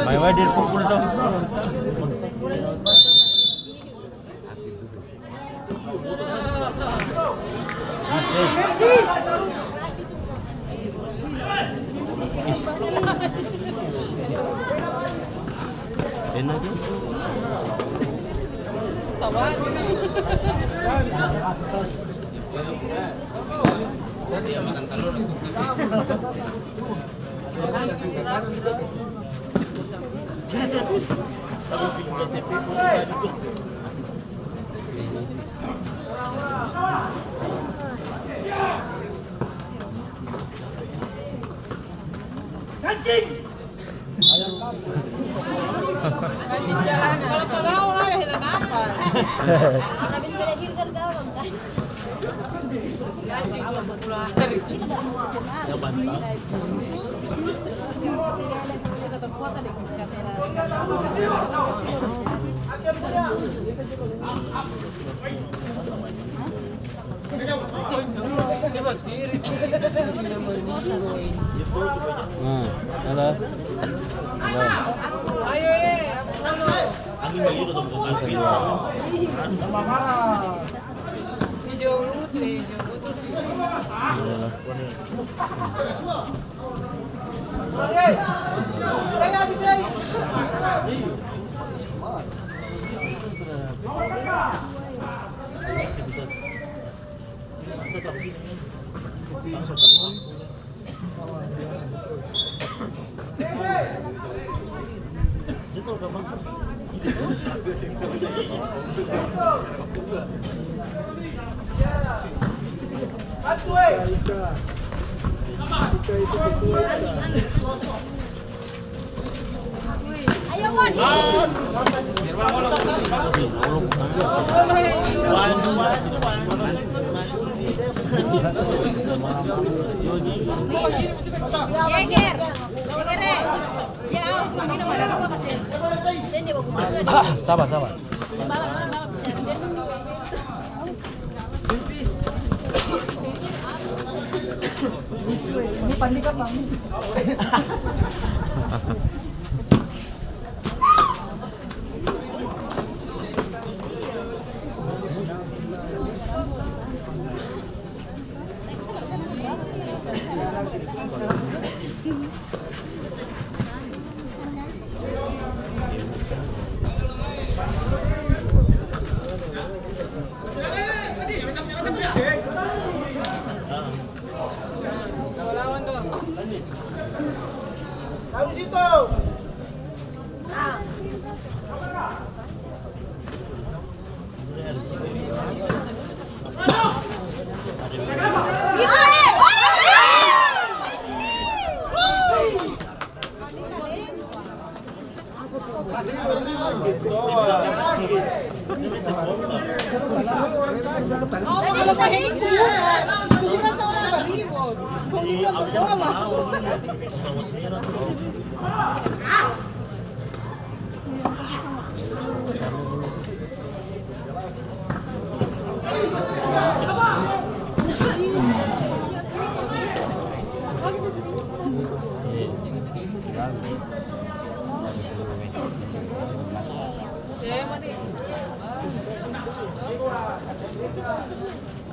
May wadir pukul to. Enak tuh. Sawan. Tadi makan telur. Kancing. Di jalan. Kalau orang ya hilang nafas. Habis berakhir kan gawang kan. Anjing cuma keluar. Kita nggak mau SMA. Ya bantang. Kita ketemu kota di kamera. Siapa diri? Sini menunggu. Nah, halo. Halo. Ayo ye, Angin lagi udah bukan pizza. hijau lurus nih, hijau lurus sih. Ayo Mon. Yeger. Yeger. Ya, aku minum ada apa kasih. Saya dia bawa kumpulan. Sabar, sabar. Ini pandikan bang. Tahu situ.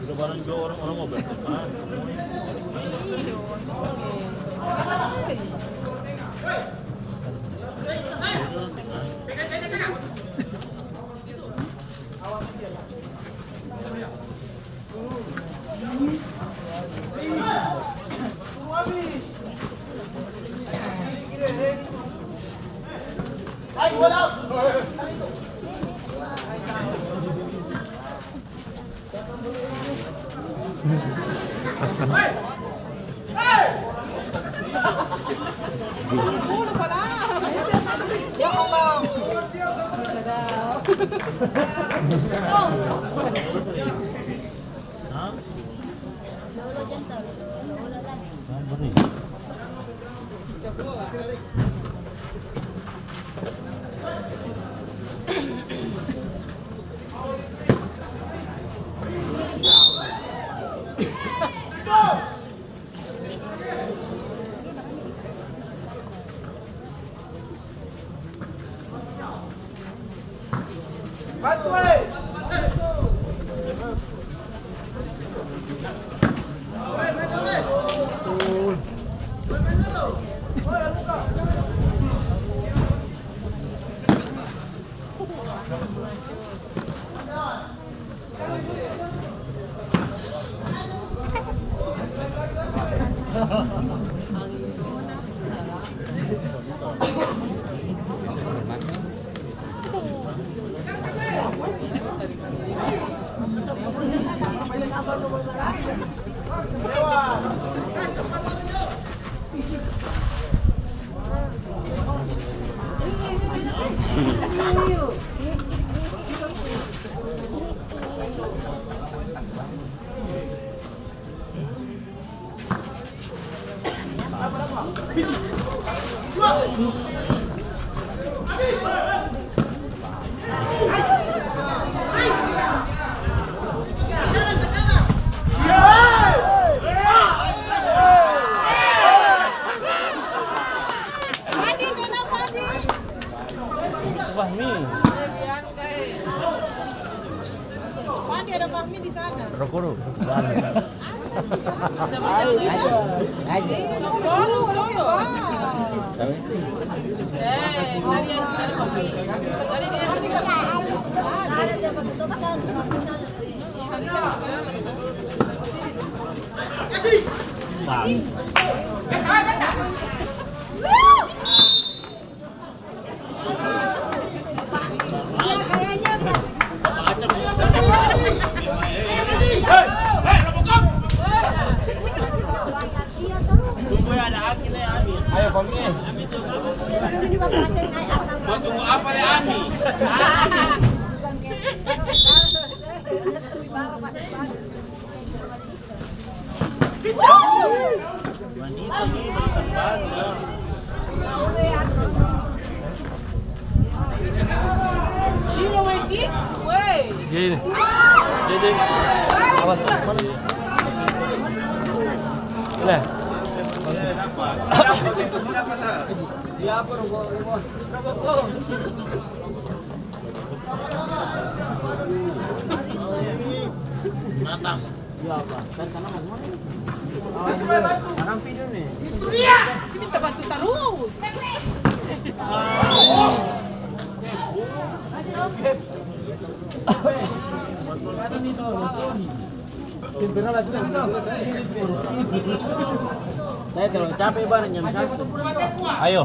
Lebaran juga orang-orang mau berteman. Ayo, bola. Ulo pala. Ya Allah. Lolo jantan. Lolo lang. Bantu, eh. Pandi ada Fahmi di sana. Rokoro. Solo, solo. Dari yang sana Fahmi. Dari dia di sana. Sana dia begitu pasal di sana. Ayo Fahmi. Mau tunggu apa ya Ami? You know where she? Wait. Gini. Jadi. Awas. Boleh. Matang. Ya apa? Kan sana mau. Sekarang video nih. Si minta bantu terus. Saya kalau capek banget jam 1. Ayo.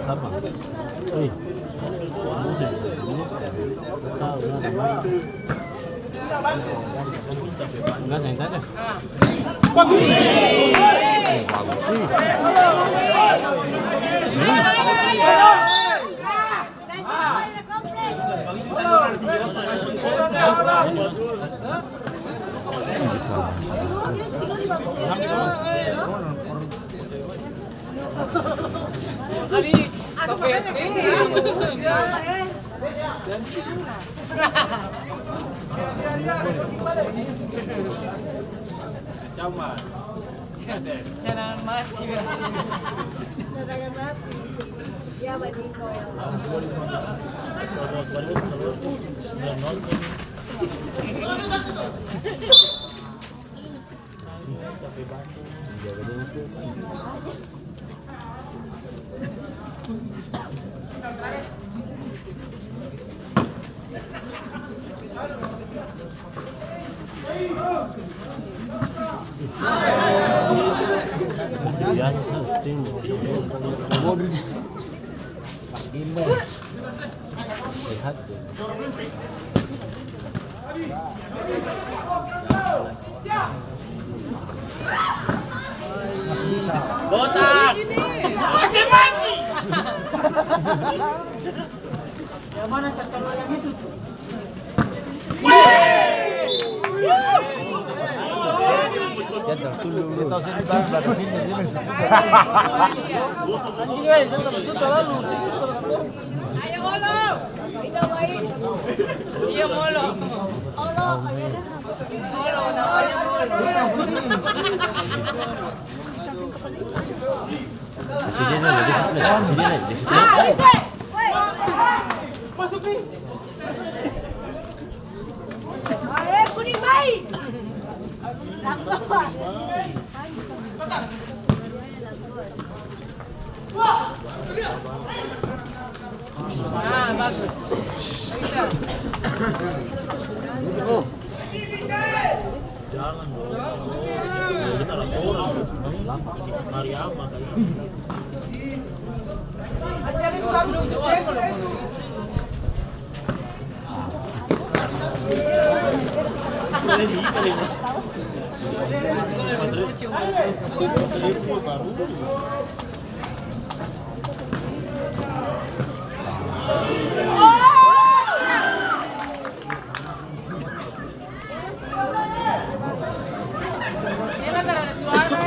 Apa? Enggak santai aja. Bagus. Bagus sih. Kali kapete. Caman. Jangan mati. Ya, Badiko. Lihat tuh. Botak. Masih mati. Yang mana kalau yang itu? Jatuh dulu. Tahu sini bang, batas sini dia masih. Anjing guys, sudah lalu. Ayo Olo. Iya Molo. Olo, kaya dah. Molo namanya Molo. Sini lagi sini lagi. Ite. Masuk nih. Ayo, kuning baik. Nakluar. Ah, bagus. Bisa. Oh. Jangan dong. Kita orang. Mariama kayaknya. Ini kan ada suara.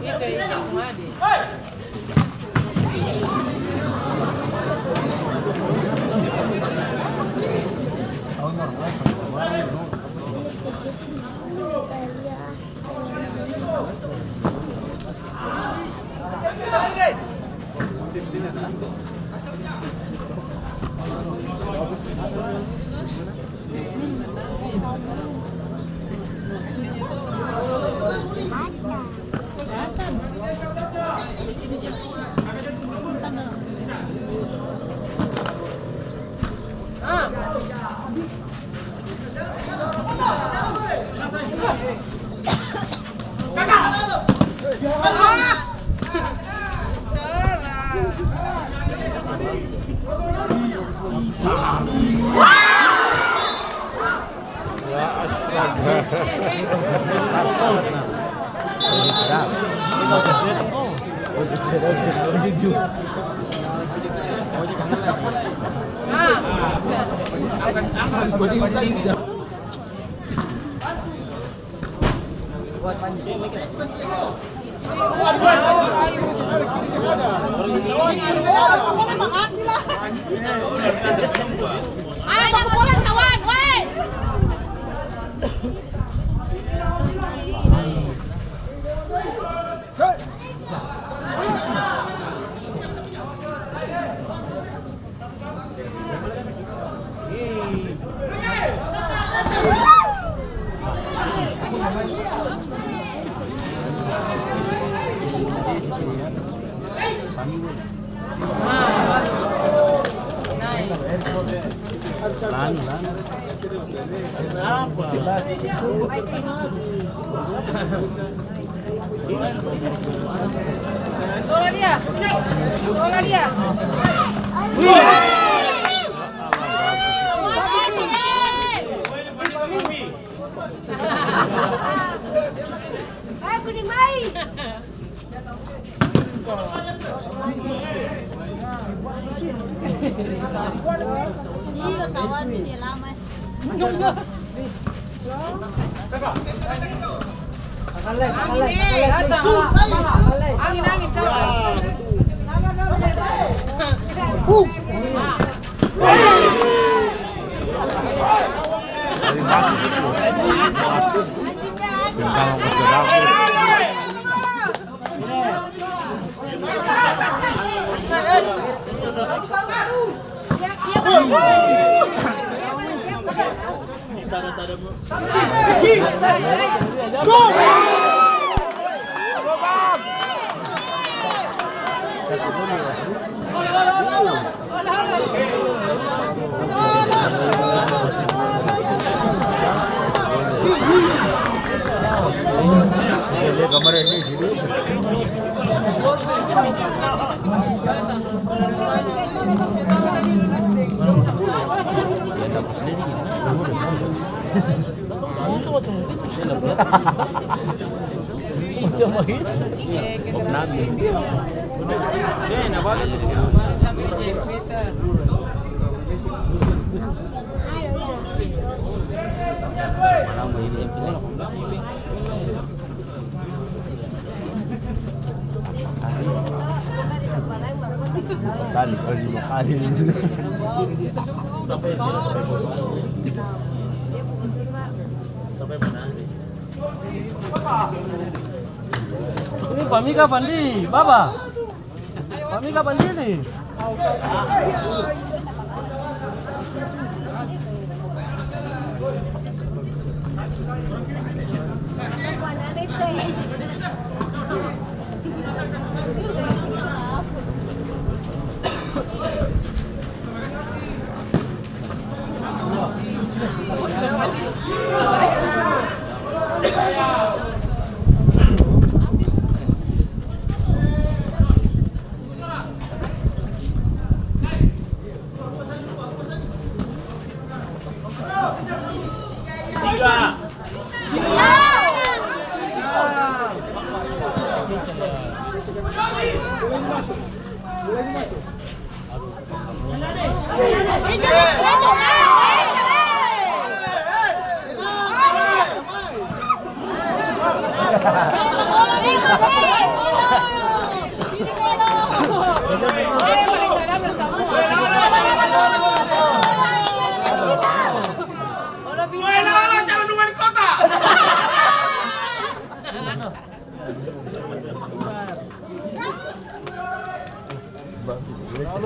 Itu yang madi. Ada bola kawan, woi. Bola dia. Bola dia. Ayo kuning baik. Iya, sawan ini lama. Angin sama. Tentang masyarakat. Kamar ini hidup. Kali Sampai mana? Ini Pami kapan di? Baba. Pami kapan di nih?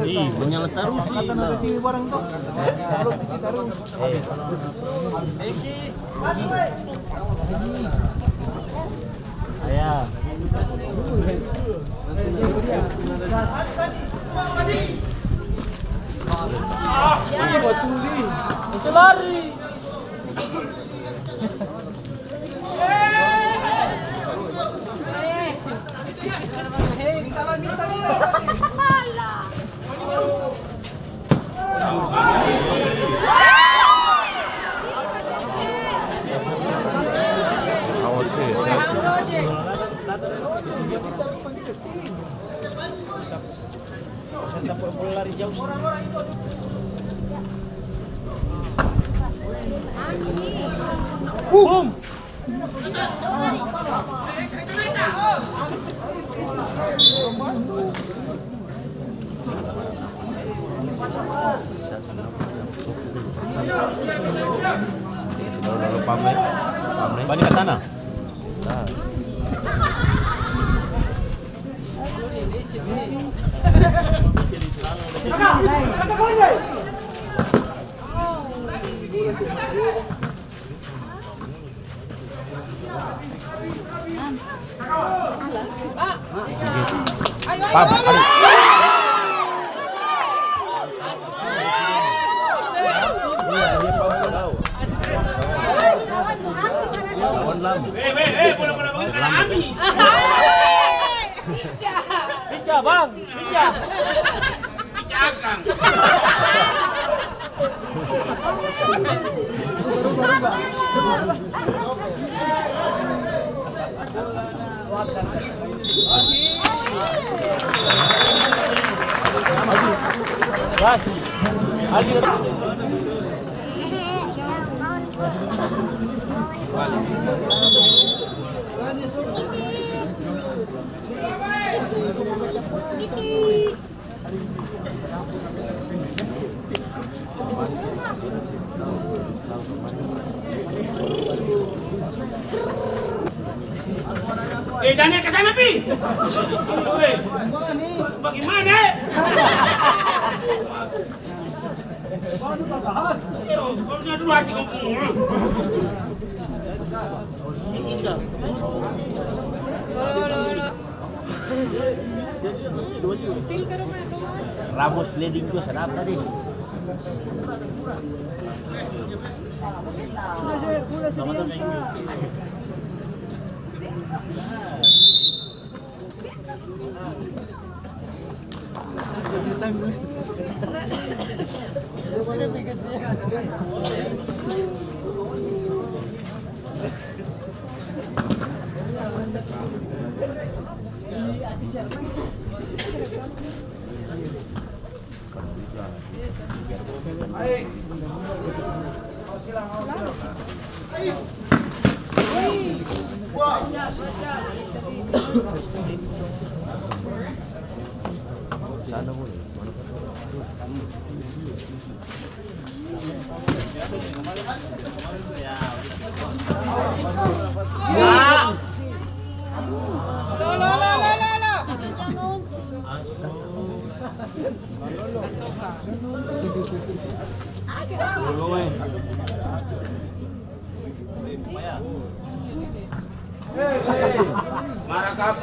Ih, menyala terus sih. Barang tuh. Ayah. Itu lari. Lari jauh sih. Boom. Kalau pamer. Balik ke sana. Pam, aduh. Pica bang, pica. Daniel ke sana, Pi. Bagaimana? Kau dulu aja kamu. Ramos leading ko sarap tadi. Marakap.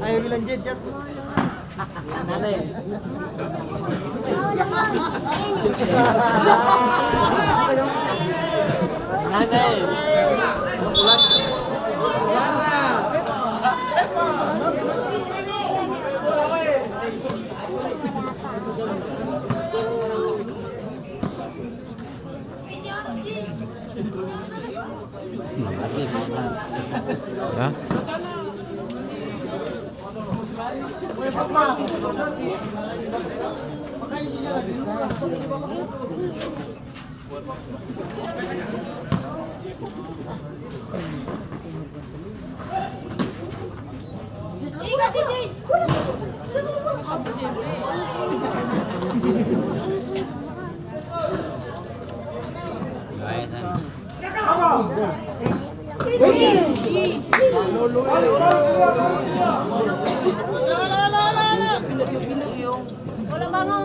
Ayo bilang jet. Ya. Wala bango.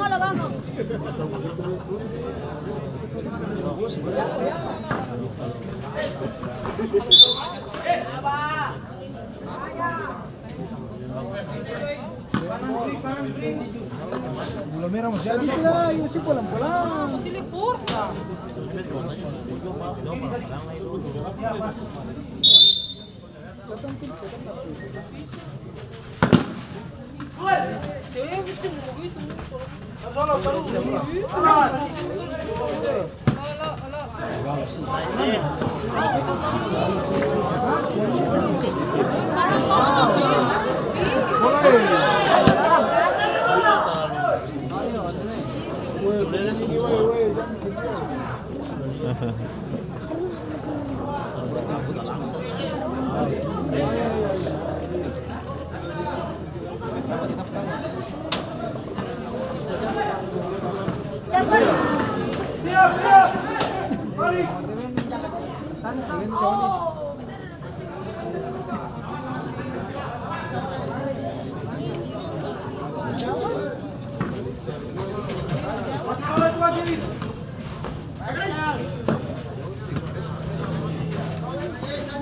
Cepat.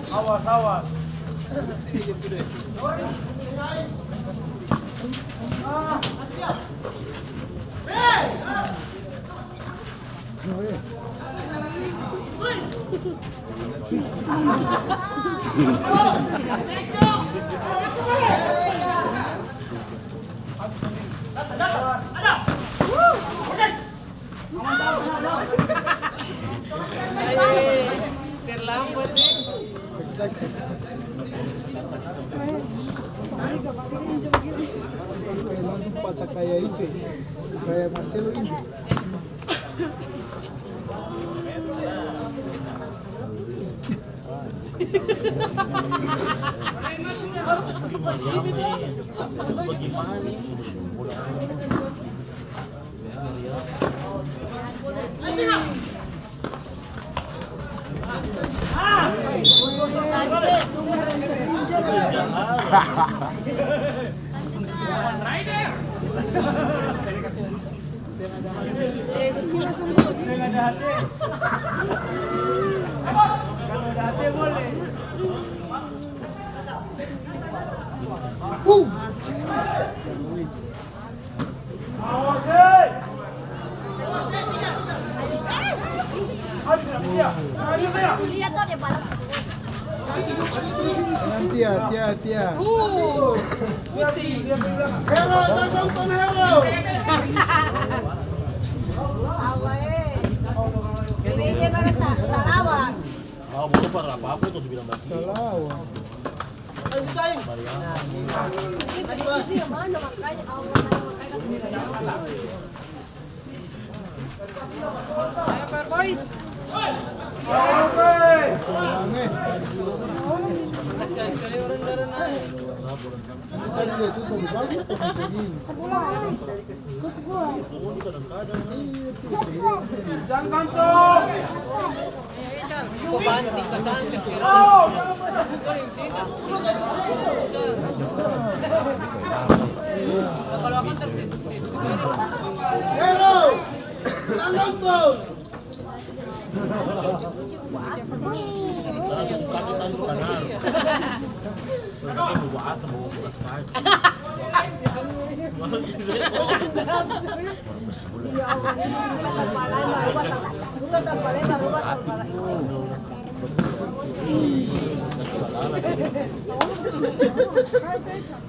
Awas, awas. Terlambat nih. Patah kayak itu, kayak Marcelo ini. Lihat tuh dia balap. Hati-hati. Gusti. Hero, tonton Hero. Ini baru salawat. Oh, bukan para apa-apa tuh dibilang bagi. Salawat. Itu yang mana makanya Ayo Pak Boys. Sekali-sekali orang darah naik. Tadi dia suka dibangun begini. Jangan tuh. Kau banting ke sana ke sini. Kau yang sini. Kalau aku tersis. Hero, tolong tuh. Kaki tadi kanan. Berarti mau bahas mau buka sekali.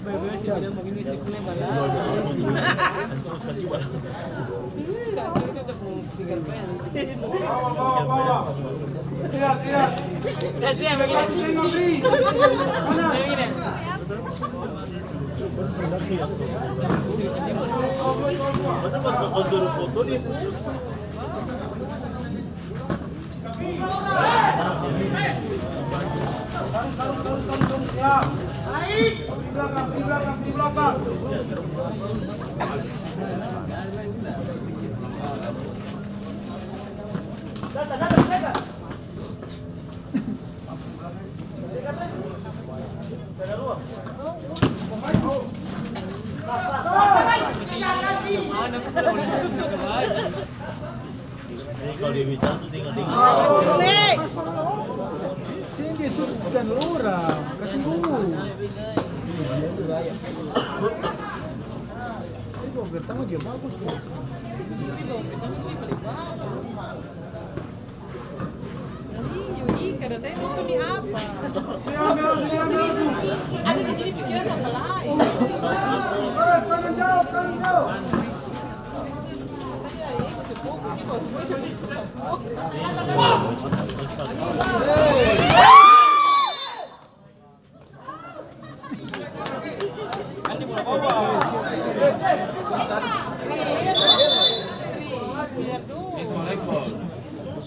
Bebe sih bilang begini sih kuliah malah. Itu udah punya stiker fans. Bawa. Lihat. Kasih yang begini. Begini. Betul foto nih. Di belakang. Kalau dia bicara tuh tinggal. Sini dia suruh bukan orang, kasih dulu. Ini kalau pertama dia bagus tuh. Yudi, katanya itu di apa? Siap. Ada di sini pikiran sama lain. Tangan jauh.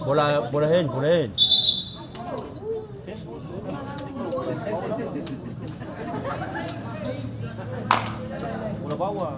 Bolehin. Bola bawah.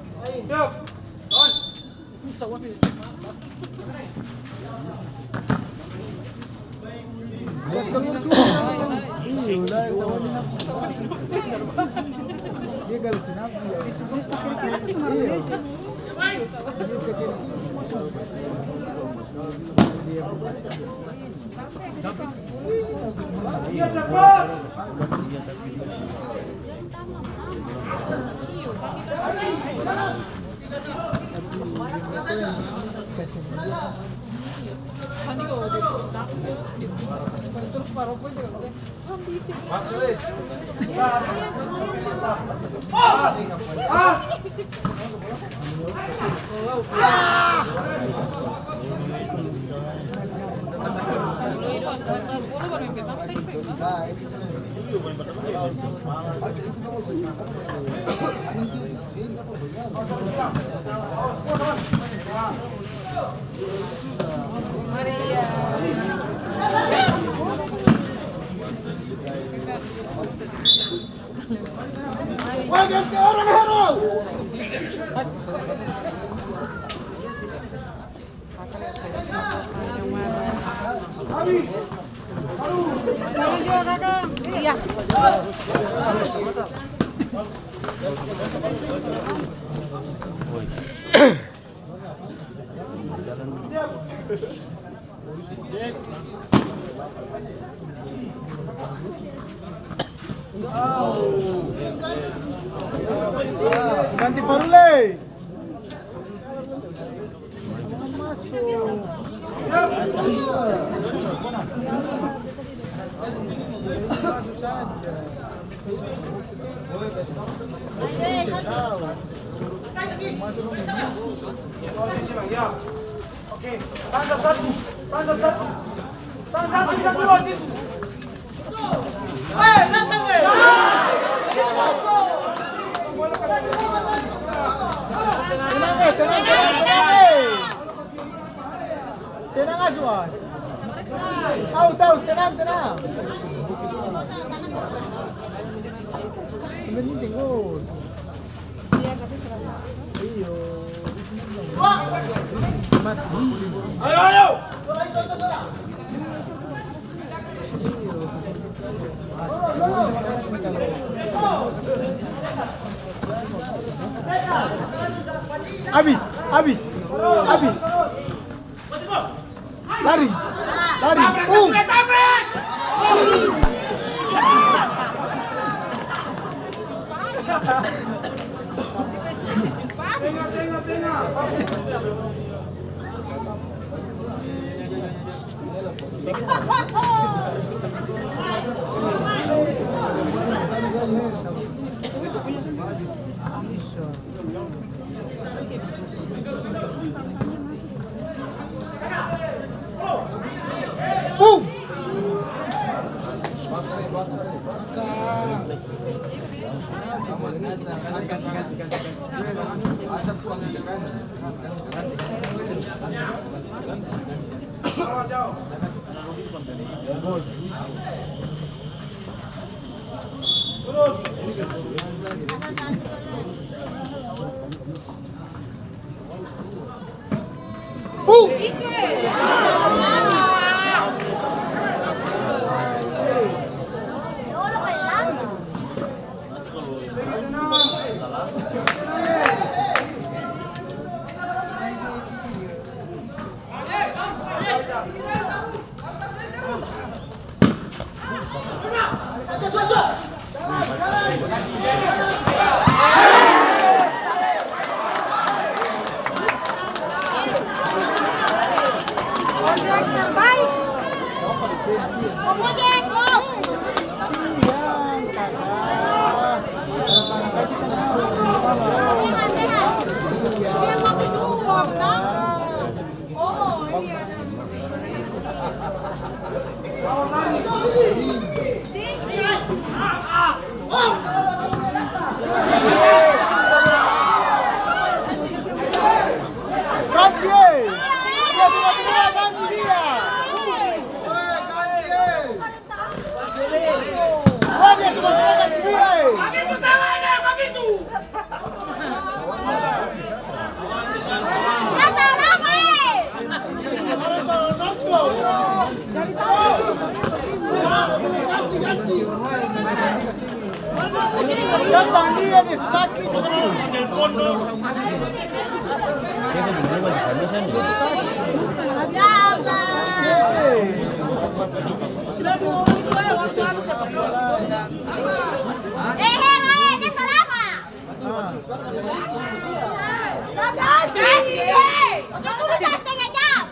Ganti orang hero. Iya. Ganti Parule. Oke, tangkap satu dan dua situ. Datang tenang Azwan. Tahu, tenang. Ini jenggot. Iyo. Ayo. Habis. Lari. Tabrak! sakit. Hotel Pondo. Sudah mau itu ya waktu habis dapat. Jangan selama. Masih tunggu setengah jam.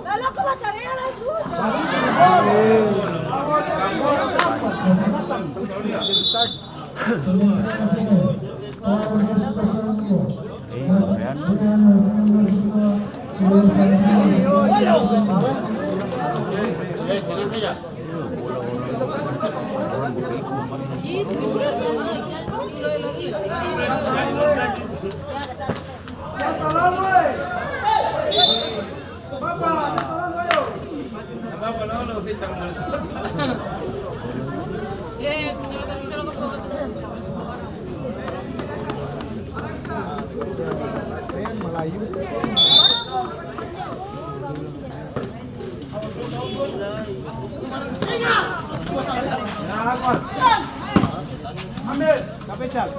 Lalu aku baterainya langsung. Tenang saja. Ambil, kapecal.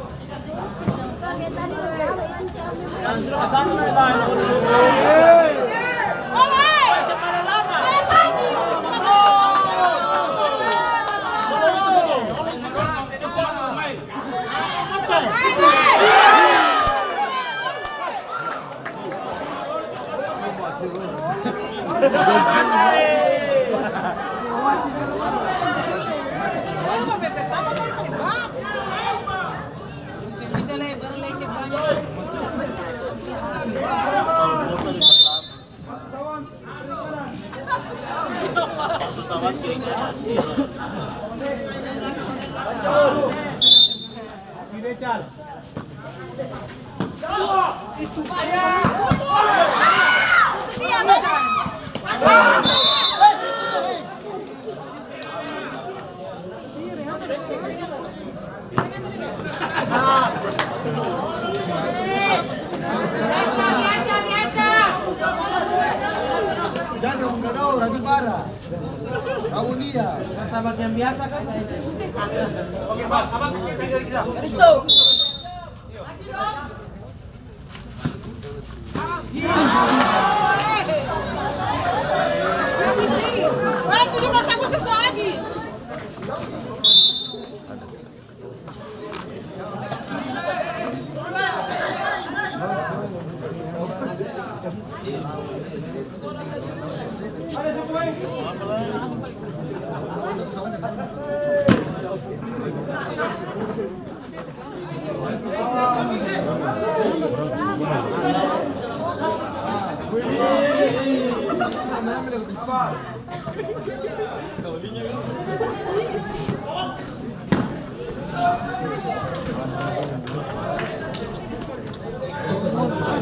Bisa lebar lecet banyak. Pesawat kiri kanan. Kapecal. Dia masuk. Jangan menggadau, lagi parah. Tahu dia. Sahabat yang biasa kan? Oke, Pak. Sahabat saya dari kita. Risto. Wah, 17 Agustus habis.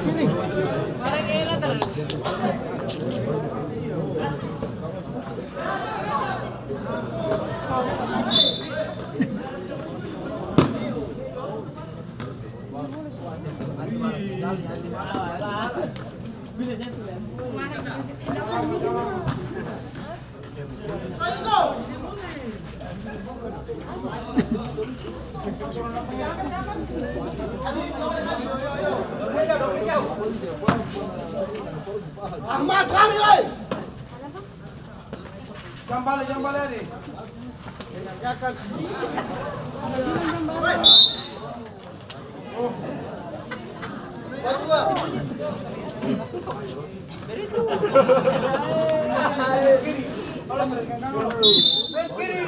Sini. Ahmad, lari oi. Jambal ni. Jangan. Kiri.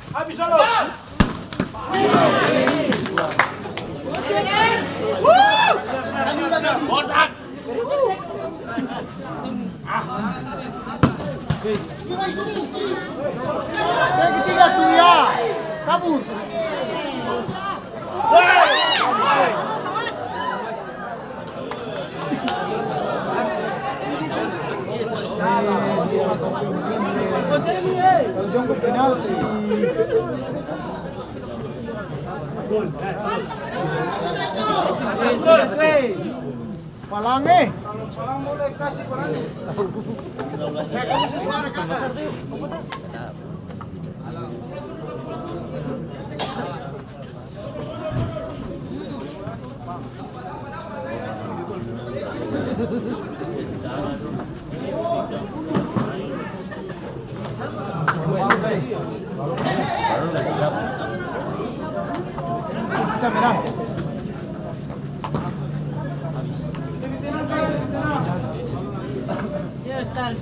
Habis solo. Botak. Yang ketiga tuh ya. Kabur. Kalau jongkok penalti. Palange. Walang mulai kasih parani. Kaya kamu suara kakak. Sisa merah. Yes, tal.